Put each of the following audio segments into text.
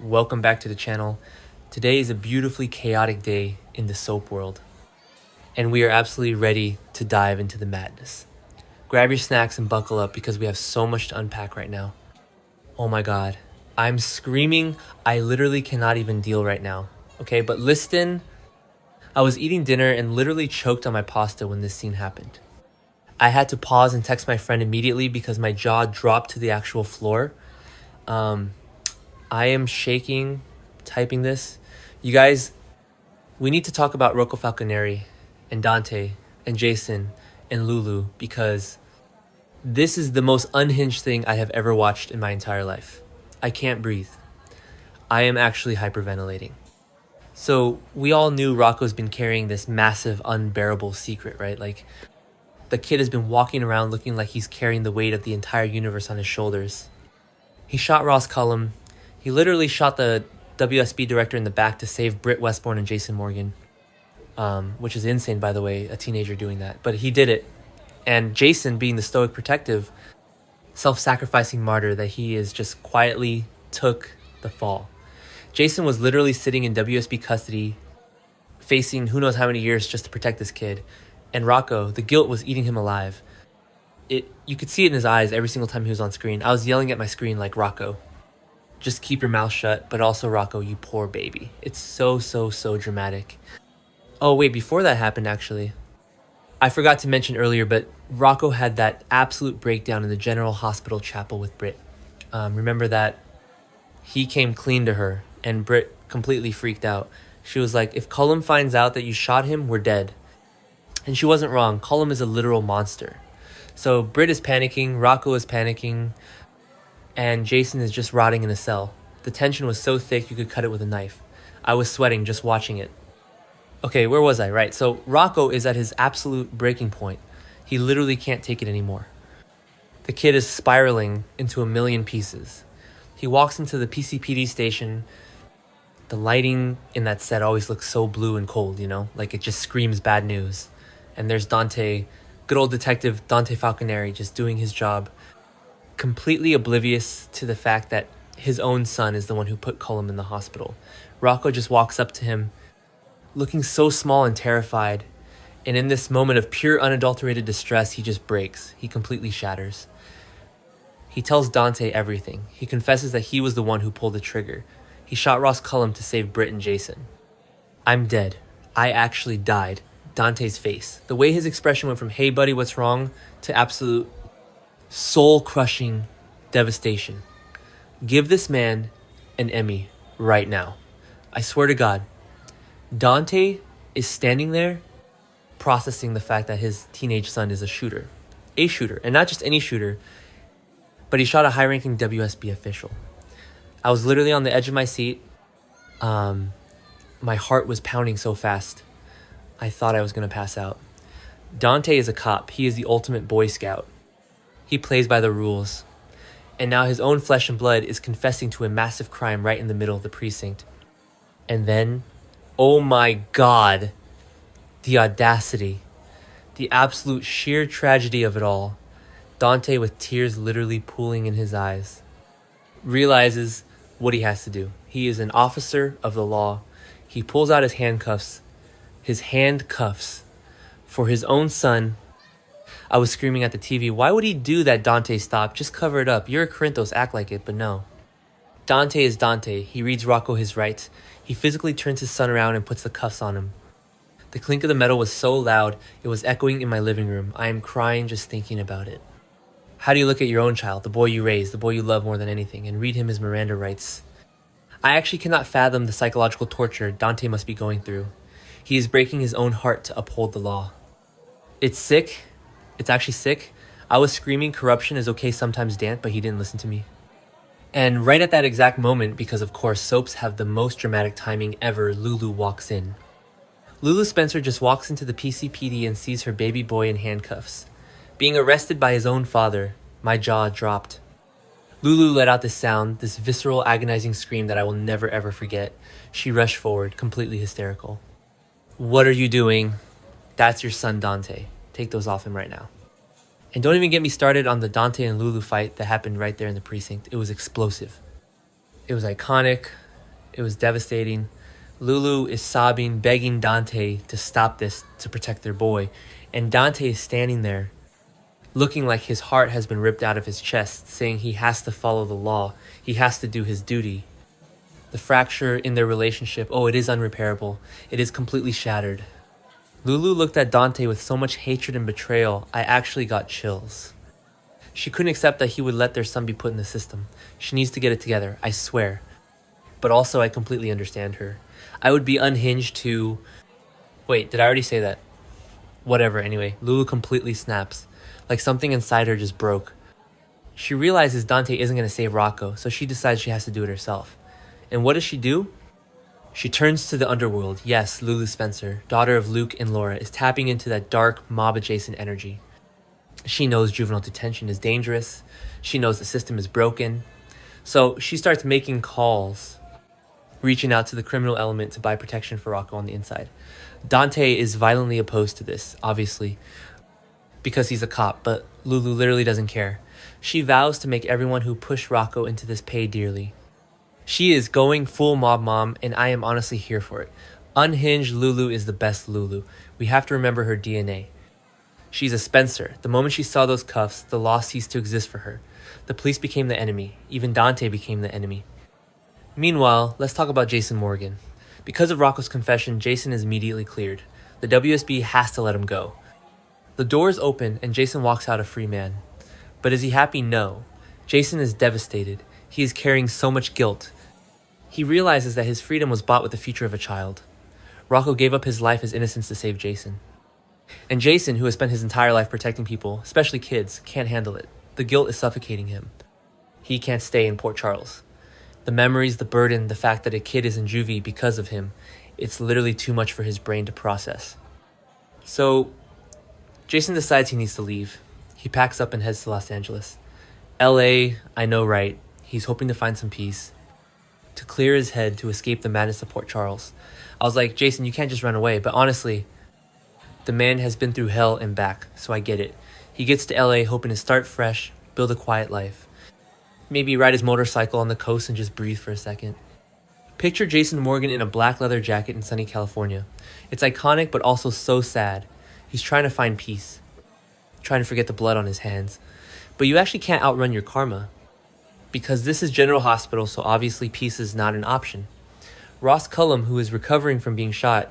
welcome back to the channel. Today is a beautifully chaotic day in the soap world, and we are absolutely ready to dive into the madness. Grab your snacks and buckle up because we have so much to unpack right now. Oh my god, I'm screaming. I literally cannot even deal right now. Okay, but listen, I was eating dinner and literally choked on my pasta when this scene happened. I had to pause and text my friend immediately because my jaw dropped to the actual floor. I am shaking typing this. You guys, we need to talk about Rocco Falconeri and Dante and Jason and Lulu because this is the most unhinged thing I have ever watched in my entire life. I can't breathe. I am actually hyperventilating. So we all knew Rocco's been carrying this massive, unbearable secret, right? Like, the kid has been walking around looking like he's carrying the weight of the entire universe on his shoulders. He shot Ross Cullum. He literally shot the WSB director in the back to save Britt Westbourne and Jason Morgan, which is insane, by the way, a teenager doing that. But he did it. And Jason, being the stoic, protective, self-sacrificing martyr that he is, just quietly took the fall. Jason was literally sitting in WSB custody, facing who knows how many years just to protect this kid. And Rocco, the guilt was eating him alive. You could see it in his eyes every single time he was on screen. I was yelling at my screen like, Rocco, just keep your mouth shut, but also Rocco, you poor baby. It's so dramatic. Oh wait, before that happened actually, I forgot to mention earlier, but Rocco had that absolute breakdown in the General Hospital chapel with Britt. Remember that? He came clean to her, and Britt completely freaked out. She was like, if Cullum finds out that you shot him, we're dead. And she wasn't wrong. Cullum is a literal monster. So Britt is panicking, Rocco is panicking, and Jason is just rotting in a cell. The tension was so thick you could cut it with a knife. I was sweating just watching it. Okay, where was I? Right, so Rocco is at his absolute breaking point. He literally can't take it anymore. The kid is spiraling into a million pieces. He walks into the PCPD station. The lighting in that set always looks so blue and cold, you know? Like it just screams bad news. And there's Dante, good old detective Dante Falconeri, just doing his job, completely oblivious to the fact that his own son is the one who put Cullum in the hospital. Rocco just walks up to him, looking so small and terrified, and in this moment of pure unadulterated distress, he just breaks. He completely shatters. He tells Dante everything. He confesses that he was the one who pulled the trigger. He shot Ross Cullum to save Britt and Jason. I'm dead. I actually died. Dante's face. The way his expression went from, hey buddy, what's wrong, to absolute soul-crushing devastation. Give this man an Emmy right now. I swear to God. Dante is standing there processing the fact that his teenage son is a shooter. A shooter. And not just any shooter, but he shot a high-ranking WSB official. I was literally on the edge of my seat. My heart was pounding so fast. I thought I was going to pass out. Dante is a cop. He is the ultimate Boy Scout. He plays by the rules. And now his own flesh and blood is confessing to a massive crime right in the middle of the precinct. And then, oh my God, the audacity, the absolute sheer tragedy of it all. Dante, with tears literally pooling in his eyes, realizes what he has to do. He is an officer of the law. He pulls out his handcuffs for his own son. I was screaming at the TV, why would he do that, Dante? Stop, just cover it up. You're a Corinthos, act like it, but no. Dante is Dante. He reads Rocco his rights. He physically turns his son around and puts the cuffs on him. The clink of the metal was so loud, it was echoing in my living room. I am crying just thinking about it. How do you look at your own child, the boy you raised, the boy you love more than anything, and read him his Miranda rights? I actually cannot fathom the psychological torture Dante must be going through. He is breaking his own heart to uphold the law. It's sick. It's actually sick. I was screaming corruption is okay sometimes, Dante, but he didn't listen to me. And right at that exact moment, because of course soaps have the most dramatic timing ever, Lulu walks in. Lulu Spencer just walks into the PCPD and sees her baby boy in handcuffs. Being arrested by his own father, my jaw dropped. Lulu let out this sound, this visceral, agonizing scream that I will never ever forget. She rushed forward, completely hysterical. What are you doing? That's your son, Dante. Take those off him right now. And don't even get me started on the Dante and Lulu fight that happened right there in the precinct. It was explosive. It was iconic. It was devastating. Lulu is sobbing, begging Dante to stop this to protect their boy. And Dante is standing there, looking like his heart has been ripped out of his chest, saying he has to follow the law. He has to do his duty. The fracture in their relationship, oh, it is unrepairable. It is completely shattered. Lulu looked at Dante with so much hatred and betrayal, I actually got chills. She couldn't accept that he would let their son be put in the system. She needs to get it together, I swear. But also, I completely understand her. I would be unhinged to... Wait, did I already say that? Whatever, anyway. Lulu completely snaps. Like something inside her just broke. She realizes Dante isn't going to save Rocco, so she decides she has to do it herself. And what does she do? She turns to the underworld. Yes, Lulu Spencer, daughter of Luke and Laura, is tapping into that dark, mob-adjacent energy. She knows juvenile detention is dangerous. She knows the system is broken. So she starts making calls, reaching out to the criminal element to buy protection for Rocco on the inside. Dante is violently opposed to this, obviously, because he's a cop, but Lulu literally doesn't care. She vows to make everyone who pushed Rocco into this pay dearly. She is going full mob mom, and I am honestly here for it. Unhinged Lulu is the best Lulu. We have to remember her DNA. She's a Spencer. The moment she saw those cuffs, the law ceased to exist for her. The police became the enemy. Even Dante became the enemy. Meanwhile, let's talk about Jason Morgan. Because of Rocco's confession, Jason is immediately cleared. The WSB has to let him go. The doors open and Jason walks out a free man. But is he happy? No. Jason is devastated. He is carrying so much guilt. He realizes that his freedom was bought with the future of a child. Rocco gave up his life as innocence to save Jason. And Jason, who has spent his entire life protecting people, especially kids, can't handle it. The guilt is suffocating him. He can't stay in Port Charles. The memories, the burden, the fact that a kid is in juvie because of him, it's literally too much for his brain to process. So, Jason decides he needs to leave. He packs up and heads to Los Angeles. LA, I know, right? He's hoping to find some peace, to clear his head, to escape the madness of Port Charles. I was like, Jason, you can't just run away. But honestly, the man has been through hell and back, so I get it. He gets to LA hoping to start fresh, build a quiet life. Maybe ride his motorcycle on the coast and just breathe for a second. Picture Jason Morgan in a black leather jacket in sunny California. It's iconic but also so sad. He's trying to find peace, trying to forget the blood on his hands. But you actually can't outrun your karma, because this is General Hospital, so obviously peace is not an option. Ross Cullum, who is recovering from being shot,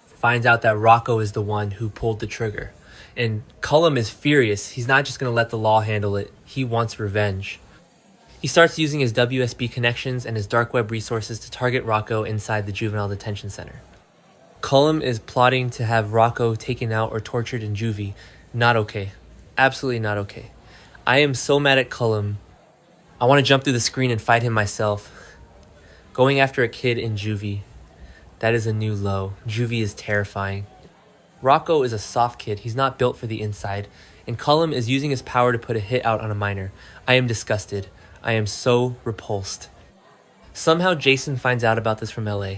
finds out that Rocco is the one who pulled the trigger. And Cullum is furious. He's not just going to let the law handle it. He wants revenge. He starts using his WSB connections and his dark web resources to target Rocco inside the juvenile detention center. Cullum is plotting to have Rocco taken out or tortured in juvie. Not okay. Absolutely not okay. I am so mad at Cullum. I want to jump through the screen and fight him myself. Going after a kid in juvie, that is a new low. Juvie is terrifying. Rocco is a soft kid. He's not built for the inside. And Cullum is using his power to put a hit out on a minor. I am disgusted. I am so repulsed. Somehow Jason finds out about this from LA.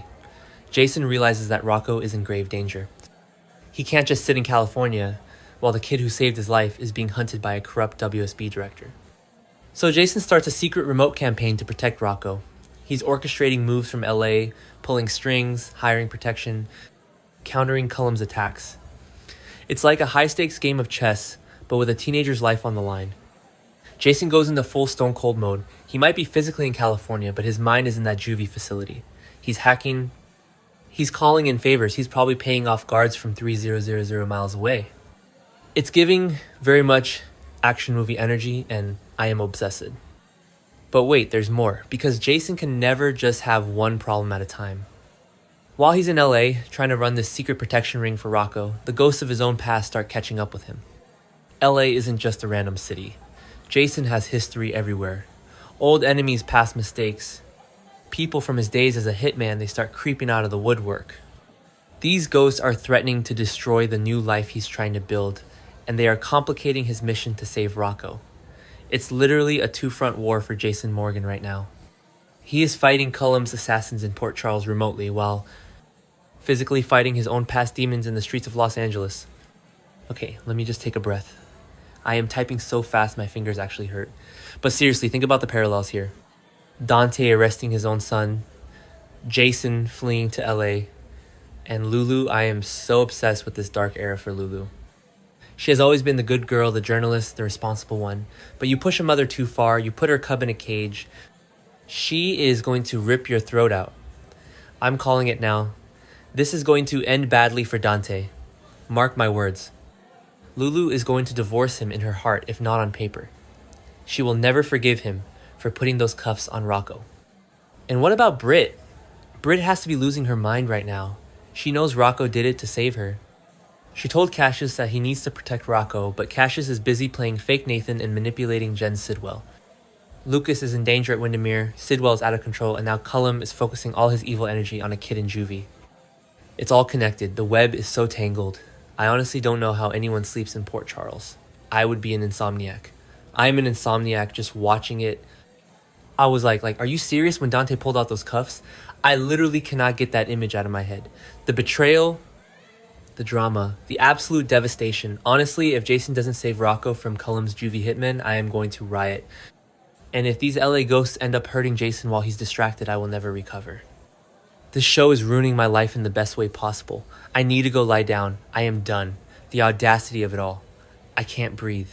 Jason realizes that Rocco is in grave danger. He can't just sit in California while the kid who saved his life is being hunted by a corrupt WSB director. So Jason starts a secret remote campaign to protect Rocco. He's orchestrating moves from LA, pulling strings, hiring protection, countering Cullum's attacks. It's like a high-stakes game of chess, but with a teenager's life on the line. Jason goes into full stone cold mode. He might be physically in California, but his mind is in that juvie facility. He's hacking. He's calling in favors. He's probably paying off guards from 3,000 miles away. It's giving very much action movie energy, and I am obsessed. But wait, there's more, because Jason can never just have one problem at a time. While he's in LA, trying to run this secret protection ring for Rocco, the ghosts of his own past start catching up with him. LA isn't just a random city. Jason has history everywhere. Old enemies, past mistakes. People from his days as a hitman, they start creeping out of the woodwork. These ghosts are threatening to destroy the new life he's trying to build, and they are complicating his mission to save Rocco. It's literally a two-front war for Jason Morgan right now. He is fighting Cullum's assassins in Port Charles remotely while physically fighting his own past demons in the streets of Los Angeles. Okay, let me just take a breath. I am typing so fast my fingers actually hurt. But seriously, think about the parallels here. Dante arresting his own son, Jason fleeing to LA, and Lulu. I am so obsessed with this dark era for Lulu. She has always been the good girl, the journalist, the responsible one. But you push a mother too far, you put her cub in a cage. She is going to rip your throat out. I'm calling it now. This is going to end badly for Dante. Mark my words. Lulu is going to divorce him in her heart, if not on paper. She will never forgive him for putting those cuffs on Rocco. And what about Britt? Britt has to be losing her mind right now. She knows Rocco did it to save her. She told Cassius that he needs to protect Rocco, but Cassius is busy playing fake Nathan and manipulating Jen Sidwell. Lucas is in danger at Windermere, Sidwell is out of control, and now Cullum is focusing all his evil energy on a kid in juvie. It's all connected. The web is so tangled. I honestly don't know how anyone sleeps in Port Charles. I would be an insomniac. I'm an insomniac just watching it. I was like, are you serious when Dante pulled out those cuffs? I literally cannot get that image out of my head. The betrayal, the drama, the absolute devastation. Honestly, if Jason doesn't save Rocco from Cullum's juvie hitmen, I am going to riot. And if these LA ghosts end up hurting Jason while he's distracted, I will never recover. This show is ruining my life in the best way possible. I need to go lie down. I am done. The audacity of it all. I can't breathe.